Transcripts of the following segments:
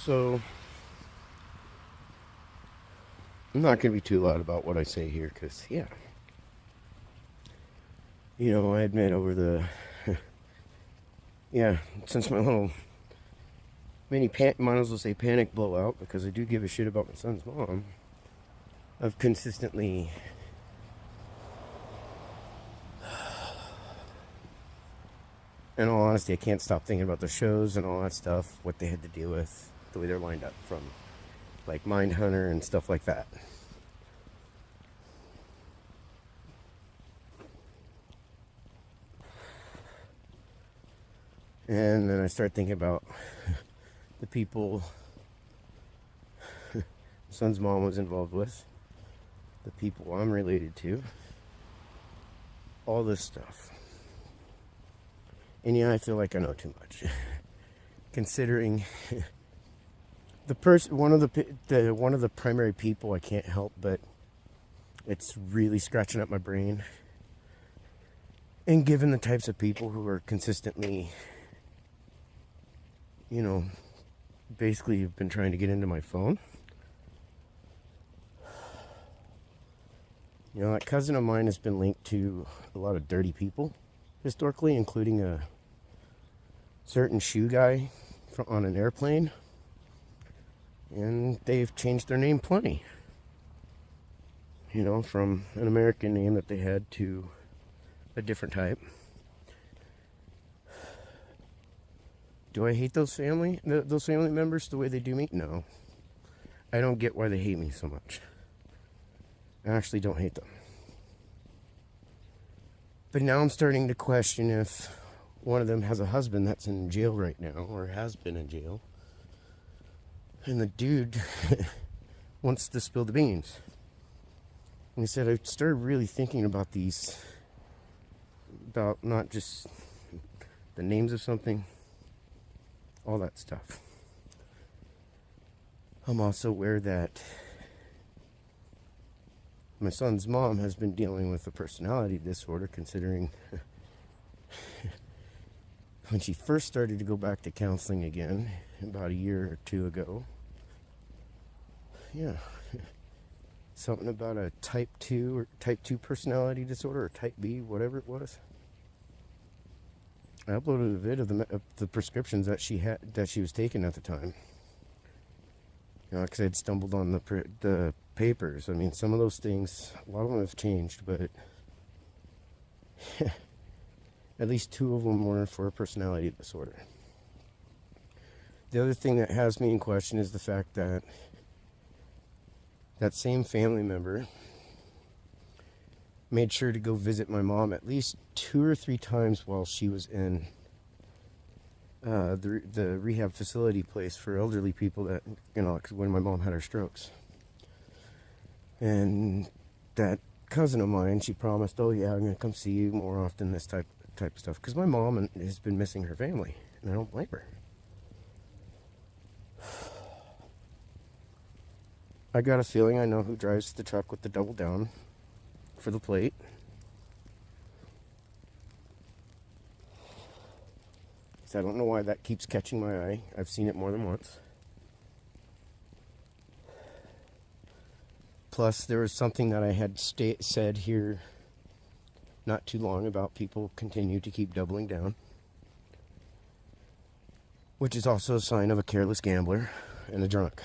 So, I'm not going to be too loud about what I say here because, yeah. I admit over the. Yeah, since my little might as well say panic blowout, because I do give a shit about my son's mom, I've consistently. In all honesty, I can't stop thinking about the shows and all that stuff, what they had to deal with, the way they're lined up from, like, Mindhunter and stuff like that. And then I start thinking about the people my son's mom was involved with, the people I'm related to, all this stuff. And yeah, I feel like I know too much, considering one of the primary people I can't help, but it's really scratching up my brain. And given the types of people who are consistently, basically have been trying to get into my phone. That cousin of mine has been linked to a lot of dirty people historically, including a certain shoe guy on an airplane. And they've changed their name plenty. From an American name that they had to a different type. Do I hate those family members the way they do me? No. I don't get why they hate me so much. I actually don't hate them. But now I'm starting to question if one of them has a husband that's in jail right now, or has been in jail. And the dude wants to spill the beans. And he said, I started really thinking about not just the names of something, all that stuff. I'm also aware that my son's mom has been dealing with a personality disorder, considering when she first started to go back to counseling again about a year or two ago. Yeah. Something about a type 2 personality disorder, or type B, whatever it was. I uploaded a vid of the prescriptions that she was taking at the time. Because I'd stumbled on the papers. I mean, some of those things, a lot of them have changed, but at least 2 of them were for a personality disorder. The other thing that has me in question is the fact that that same family member made sure to go visit my mom at least 2 or 3 times while she was in the rehab facility place for elderly people that, when my mom had her strokes. And that cousin of mine, she promised, oh yeah, I'm going to come see you more often, this type of stuff. Because my mom has been missing her family, and I don't blame her. I got a feeling I know who drives the truck with the double down for the plate. So I don't know why that keeps catching my eye. I've seen it more than once. Plus, there was something that I had said here not too long about people continue to keep doubling down, which is also a sign of a careless gambler and a drunk.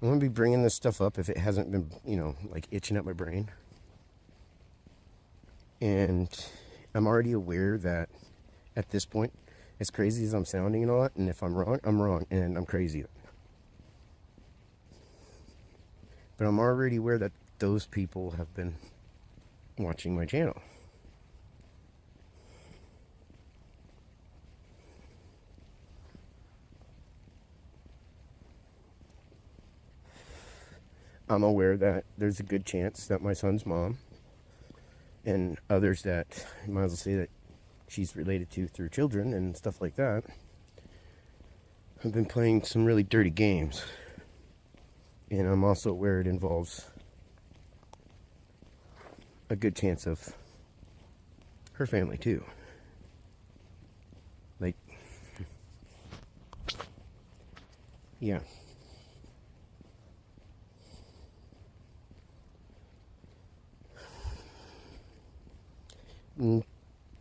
I'm going to be bringing this stuff up if it hasn't been, itching at my brain. And I'm already aware that at this point, as crazy as I'm sounding and all that, and if I'm wrong, I'm wrong, and I'm crazy. But I'm already aware that those people have been watching my channel. I'm aware that there's a good chance that my son's mom and others that you might as well say that she's related to through children and stuff like that have been playing some really dirty games. And I'm also aware it involves a good chance of her family too. Like, yeah.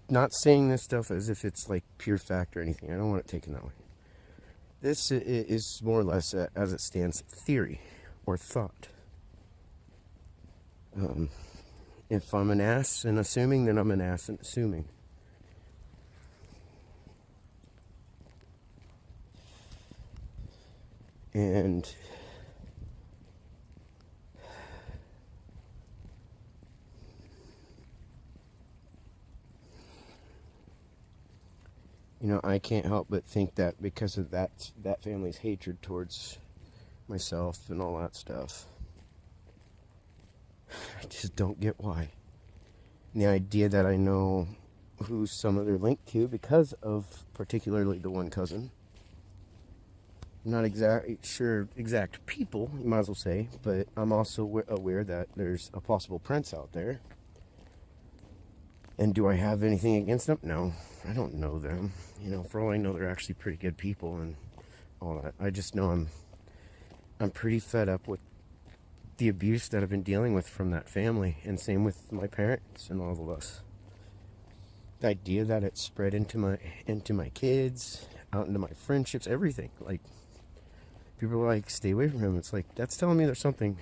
Not saying this stuff as if it's like pure fact or anything. I don't want it taken that way. This is more or less, as it stands, theory or thought. If I'm an ass in assuming, then I'm an ass in assuming. And you know, I can't help but think that because of that family's hatred towards myself and all that stuff, I just don't get why. And the idea that I know who some of their linked to because of particularly the one cousin. I'm not sure exact people, you might as well say, but I'm also aware that there's a possible prince out there. And do I have anything against them? No, I don't know them. You know, for all I know, they're actually pretty good people and all that. I just know I'm pretty fed up with the abuse that I've been dealing with from that family, and same with my parents and all of us. The idea that it spread into my kids, out into my friendships, everything. Like, people are like, stay away from him. It's like, that's telling me there's something,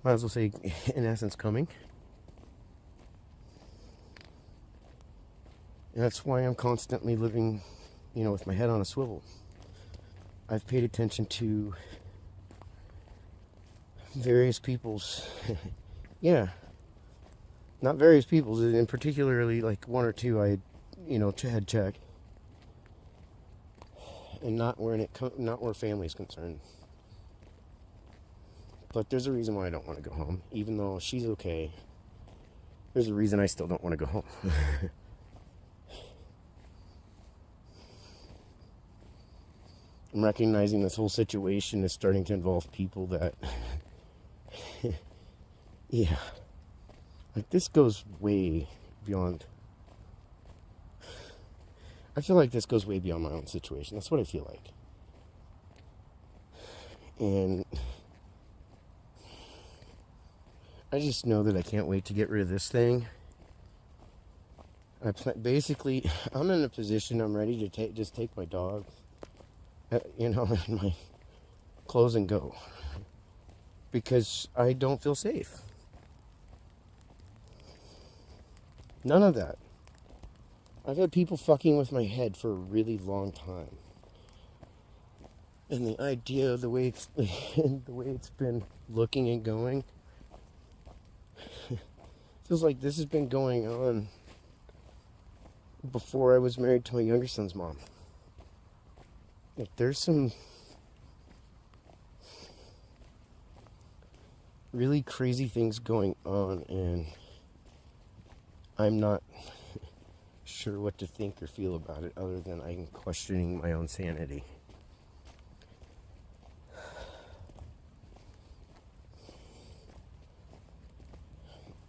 might as well say, in essence, coming. And that's why I'm constantly living, you know, with my head on a swivel. I've paid attention to various people's, yeah, not various people's, in particularly like one or two I, you know, had checked, and not where family's concerned. But there's a reason why I don't want to go home, even though she's okay. There's a reason I still don't want to go home. I'm recognizing this whole situation is starting to involve people that, yeah, like this goes way beyond. I feel like this goes way beyond my own situation. That's what I feel like. And I just know that I can't wait to get rid of this thing. Basically, I'm in a position, I'm ready to just take my dog, you know, and my clothes and go. Because I don't feel safe. None of that. I've had people fucking with my head for a really long time. And the idea of the way it's been looking and going, feels like this has been going on before I was married to my younger son's mom. Like, there's some really crazy things going on, and I'm not sure what to think or feel about it, other than I'm questioning my own sanity.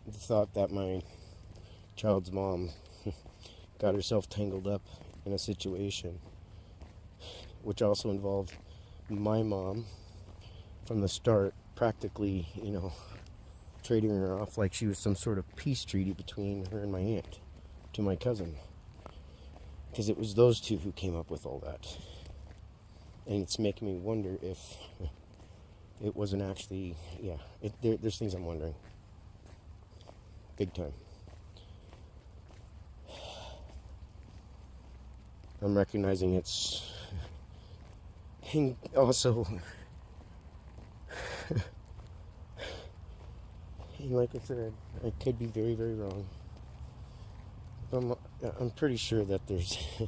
The thought that my child's mom got herself tangled up in a situation which also involved my mom from the start, practically, you know, trading her off like she was some sort of peace treaty between her and my aunt to my cousin. Because it was those two who came up with all that. And it's making me wonder if it wasn't actually, yeah, there's things I'm wondering. Big time. I'm recognizing it's also, like I said, I could be very, very wrong. I'm pretty sure that there's, you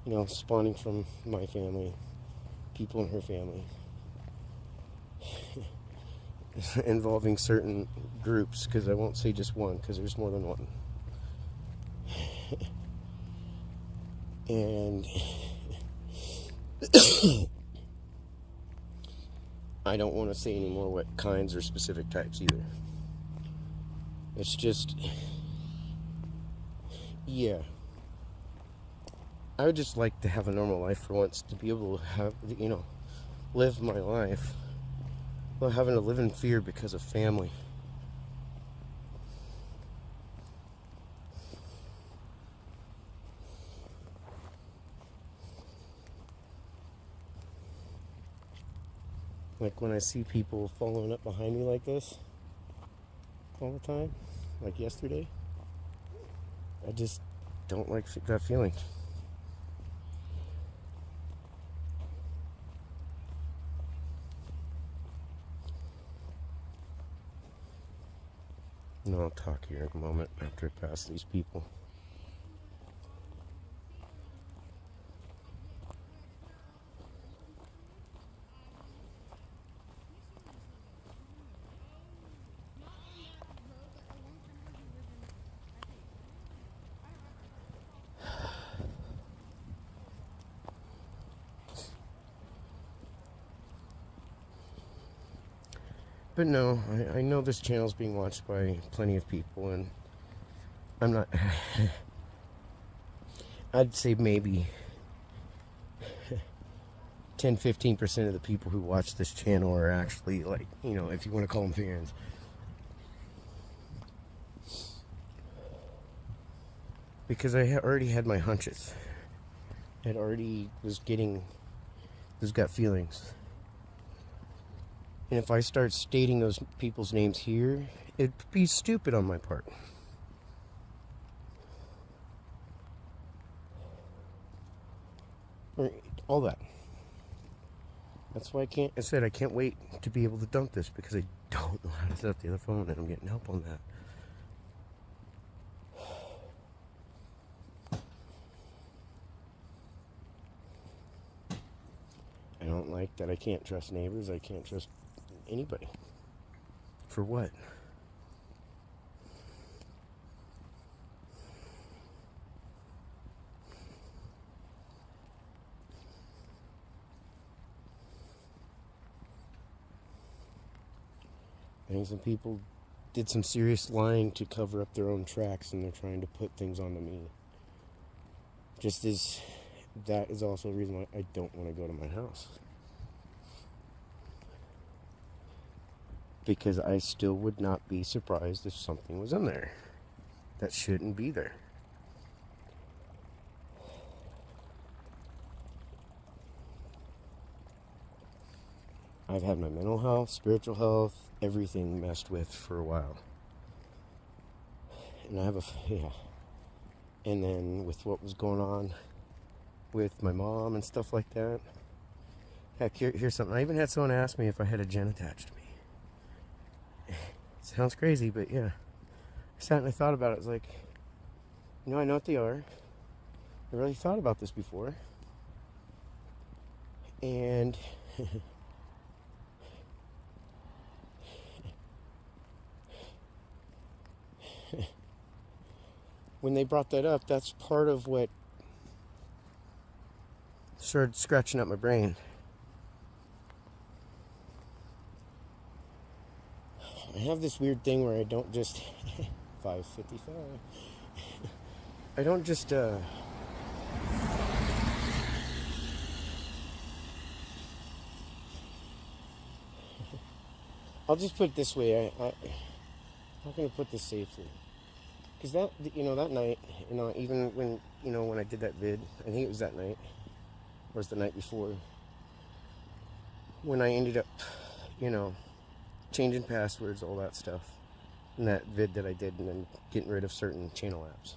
know, spawning from my family, people in her family, involving certain groups, because I won't say just one, because there's more than one. And I don't want to say any more what kinds or specific types either. It's just, yeah. I would just like to have a normal life for once, to be able to have, live my life without having to live in fear because of family. Like when I see people following up behind me like this all the time, like yesterday, I just don't like that feeling. And I'll talk here in a moment after I pass these people. But no, I know this channel's being watched by plenty of people, and I'm not. I'd say maybe 10-15% of the people who watch this channel are actually, like, if you want to call them fans. Because I already had my hunches. I already was getting those gut feelings. And if I start stating those people's names here, it'd be stupid on my part. Or all that. That's why I said I can't wait to be able to dump this, because I don't know how to set up the other phone, and I'm getting help on that. I don't like that I can't trust neighbors. I can't trust anybody. For what? I think some people did some serious lying to cover up their own tracks, and they're trying to put things onto me. Just as that is also a reason why I don't want to go to my house. Because I still would not be surprised if something was in there that shouldn't be there. I've had my mental health, spiritual health, everything messed with for a while. And I have and then with what was going on with my mom and stuff like that. Heck, here's something. I even had someone ask me if I had a gen attached to me. Sounds crazy, but yeah. I sat and I thought about it. I was like, I know what they are. I really thought about this before. And when they brought that up, that's part of what started scratching up my brain. I have this weird thing where I don't just 555. I don't just I'll just put it this way. How can I put this safely? Because that night, even when I did that vid, I think it was that night, or it was the night before, when I ended up, changing passwords, all that stuff, in that vid that I did, and then getting rid of certain channel apps,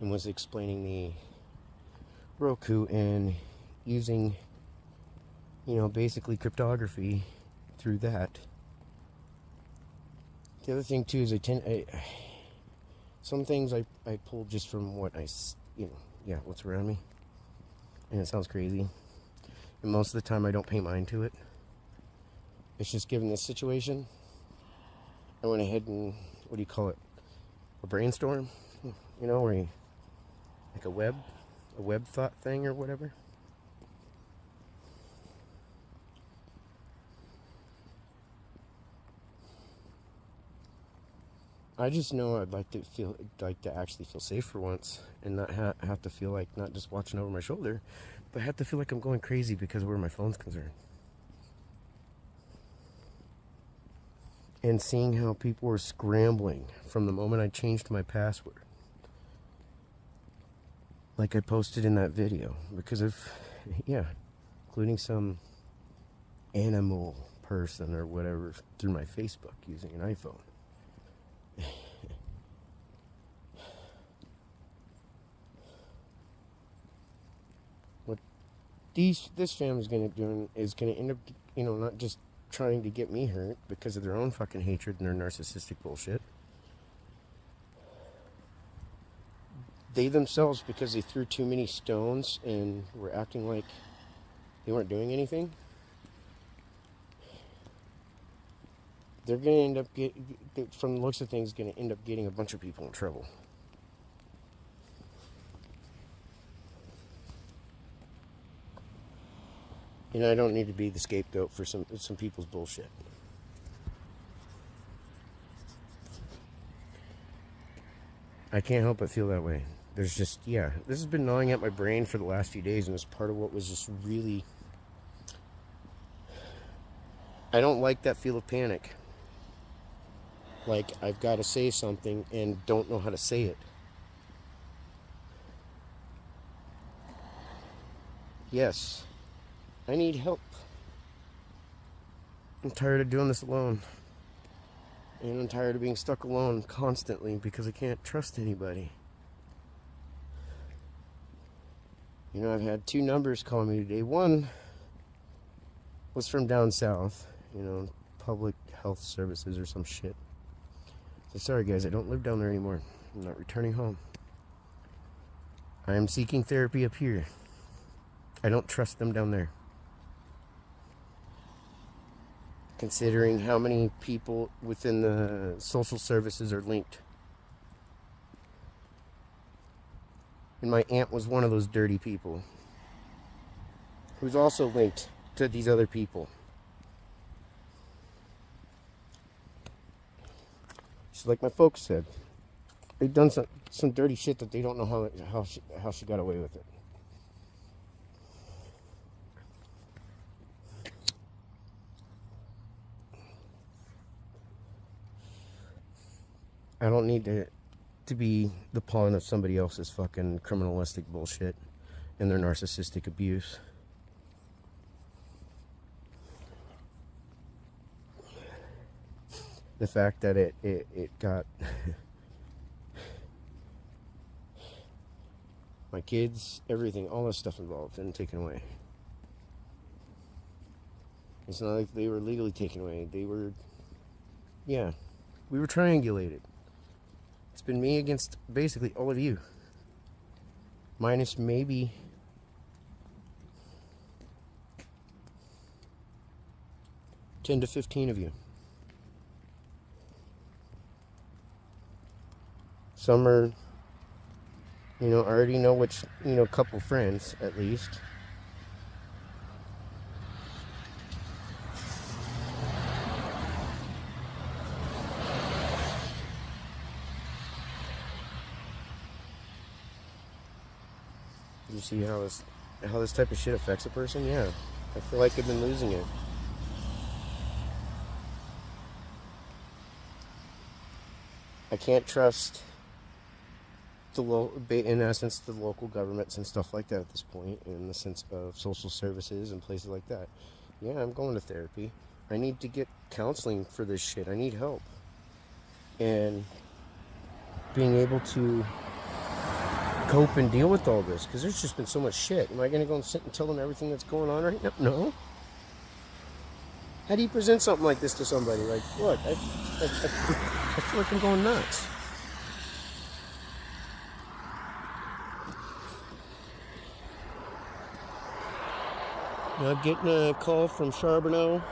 and was explaining the Roku and using, basically cryptography through that. The other thing too is some things I pulled just from what what's around me, and it sounds crazy, and most of the time I don't pay mind to it. It's just given this situation, I went ahead and, what do you call it, a brainstorm, where you, like a web thought thing or whatever. I just know I'd like to actually feel safe for once, and not have to feel like not just watching over my shoulder, but have to feel like I'm going crazy because of where my phone's concerned. And seeing how people were scrambling from the moment I changed my password, like I posted in that video, because of, yeah, including some animal person or whatever through my Facebook using an iPhone. What this family's gonna do is gonna end up, not just trying to get me hurt because of their own fucking hatred and their narcissistic bullshit. They themselves, because they threw too many stones and were acting like they weren't doing anything, they're gonna end up from the looks of things, gonna end up getting a bunch of people in trouble. I don't need to be the scapegoat for some people's bullshit. I can't help but feel that way. There's just, this has been gnawing at my brain for the last few days, and it's part of what was just really, I don't like that feel of panic. Like I've got to say something and don't know how to say it. Yes, I need help. I'm tired of doing this alone. And I'm tired of being stuck alone constantly because I can't trust anybody. I've had 2 numbers call me today. One was from down south, public health services or some shit. So sorry guys, I don't live down there anymore. I'm not returning home. I am seeking therapy up here. I don't trust them down there. Considering how many people within the social services are linked. And my aunt was one of those dirty people who's also linked to these other people. She's like my folks said. They've done some dirty shit that they don't know how she got away with it. I don't need to be the pawn of somebody else's fucking criminalistic bullshit and their narcissistic abuse. The fact that it got my kids, everything, all this stuff involved and taken away. It's not like they were legally taken away. They were, we were triangulated. It's been me against basically all of you. Minus maybe $10 to $15 of you. Some are, I already know which, couple friends at least. You see how this type of shit affects a person? Yeah. I feel like I've been losing it. I can't trust in essence the local governments and stuff like that at this point, in the sense of social services and places like that. Yeah, I'm going to therapy. I need to get counseling for this shit. I need help. And being able to cope and deal with all this, because there's just been so much shit. Am I going to go and sit and tell them everything that's going on right now? No. How do you present something like this to somebody? Like, look, I feel like I'm going nuts. I'm getting a call from Charbonneau.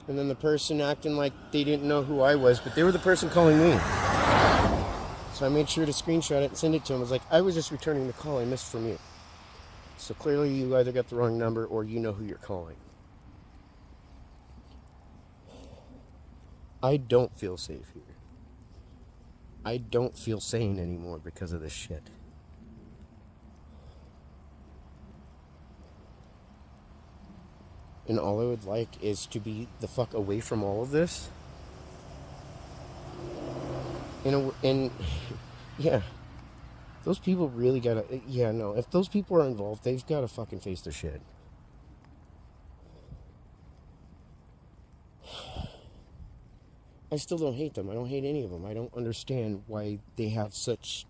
And then the person acting like they didn't know who I was, but they were the person calling me. So I made sure to screenshot it and send it to him. I was like, I was just returning the call I missed from you. So clearly you either got the wrong number or you know who you're calling. I don't feel safe here. I don't feel sane anymore because of this shit. And all I would like is to be the fuck away from all of this. And yeah, those people really gotta, yeah, no, if those people are involved, they've gotta fucking face their shit. I still don't hate them. I don't hate any of them. I don't understand why they have such,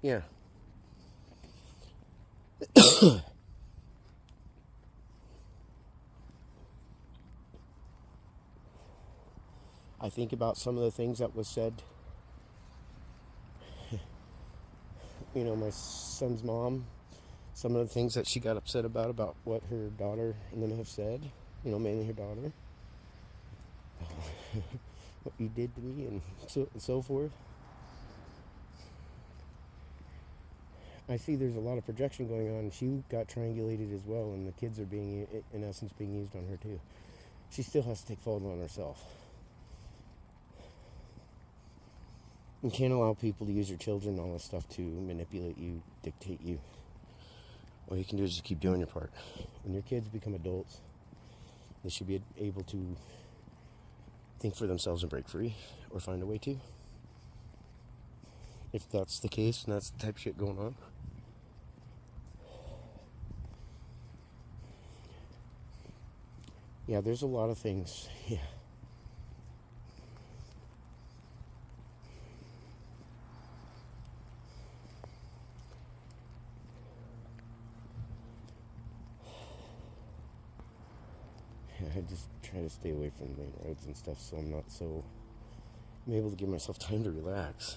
yeah. I think about some of the things that was said. You know, my son's mom, some of the things that she got upset about what her daughter and them have said. You know, mainly her daughter. What you did to me and so forth. I see there's a lot of projection going on. She got triangulated as well, and the kids are being, in essence, being used on her too. She still has to take fault on herself. You can't allow people to use your children and all this stuff to manipulate you, dictate you. All you can do is just keep doing your part. When your kids become adults, they should be able to think for themselves and break free, or find a way to. If that's the case, and that's the type of shit going on. Yeah, there's a lot of things. Yeah. I just try to stay away from main roads and stuff, so I'm able to give myself time to relax.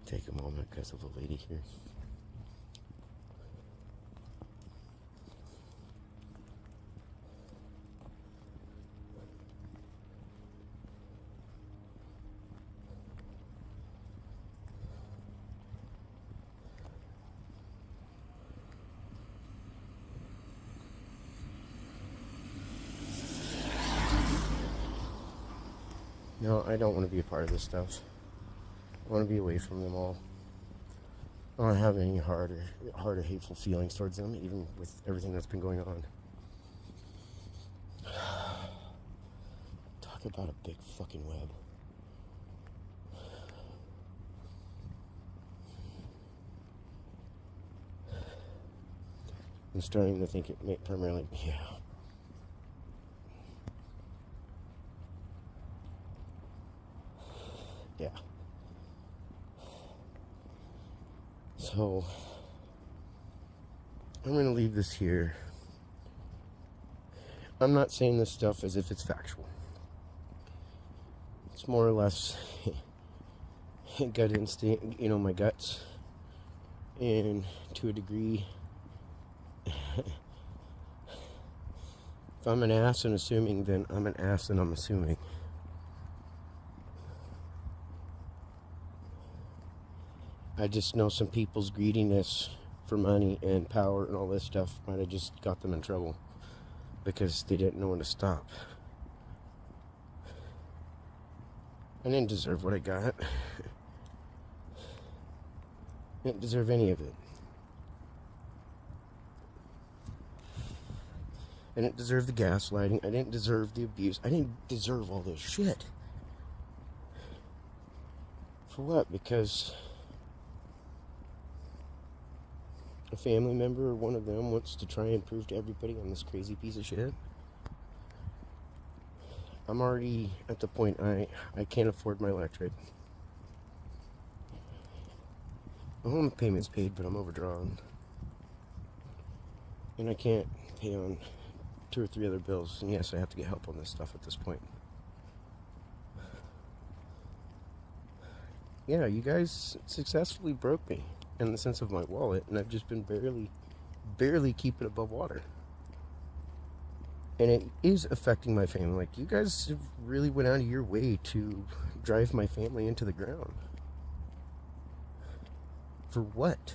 Take a moment because of a lady here. No, I don't want to be a part of this stuff. I want to be away from them all. I don't have any hard or hateful feelings towards them, even with everything that's been going on. Talk about a big fucking web. I'm starting to think it may primarily, yeah. Yeah. So, I'm going to leave this here. I'm not saying this stuff as if it's factual. It's more or less gut instinct, you know, my guts. And to a degree, if I'm an ass and assuming, then I'm an ass and I'm assuming. I just know some people's greediness for money and power and all this stuff might have just got them in trouble because they didn't know when to stop. I didn't deserve what I got. I didn't deserve any of it. I didn't deserve the gaslighting. I didn't deserve the abuse. I didn't deserve all this shit. For what? Because a family member or one of them wants to try and prove to everybody I'm this crazy piece of shit. I'm already at the point I can't afford my electric. My home payment's paid, but I'm overdrawn. And I can't pay on 2 or 3 other bills. And yes, I have to get help on this stuff at this point. Yeah, you guys successfully broke me in the sense of my wallet, and I've just been barely keeping it above water. And it is affecting my family. Like, you guys have really went out of your way to drive my family into the ground. For what?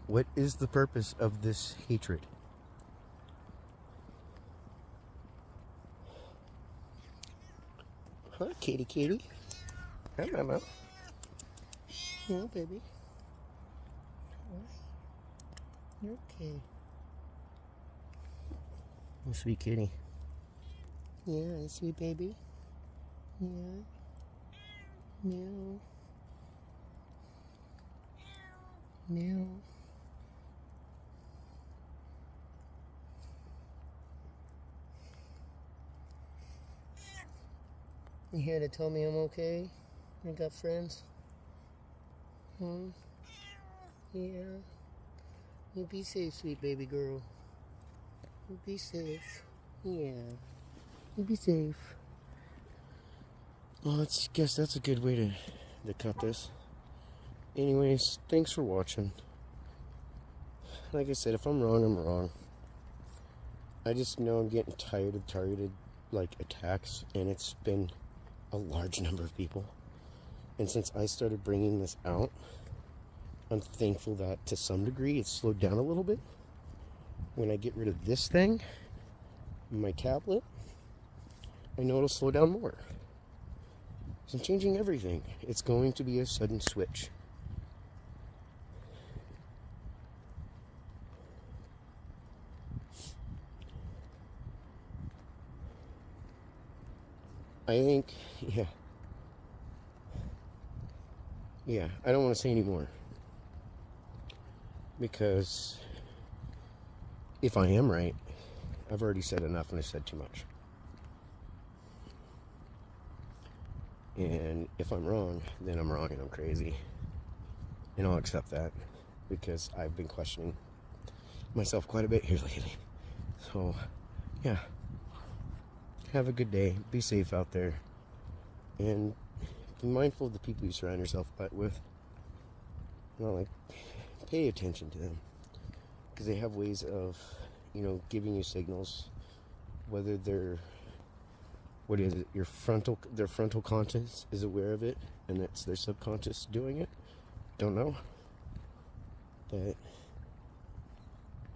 What is the purpose of this hatred? Huh, kitty kitty? Hi, mama. Yeah, baby. You're okay. Oh, sweet kitty. Yeah, sweet baby. Yeah. Meow. Meow. You here to tell me I'm okay? I got friends? Hmm? Yeah. You be safe, sweet baby girl. You be safe. Yeah. You be safe. Well, guess that's a good way to cut this. Anyways, thanks for watching. Like I said, if I'm wrong, I'm wrong. I just know I'm getting tired of targeted, like, attacks, and it's been a large number of people. And since I started bringing this out, I'm thankful that to some degree it's slowed down a little bit. When I get rid of this thing, my tablet, I know it'll slow down more. So I'm changing everything. It's going to be a sudden switch. I think, yeah, I don't want to say any more. Because if I am right, I've already said enough and I said too much. And if I'm wrong, then I'm wrong and I'm crazy. And I'll accept that because I've been questioning myself quite a bit here lately. So, yeah. Have a good day. Be safe out there. And be mindful of the people you surround yourself with. Pay attention to them. Because they have ways of, giving you signals. Whether they're, their frontal conscious is aware of it. And it's their subconscious doing it. Don't know. But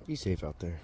be safe out there.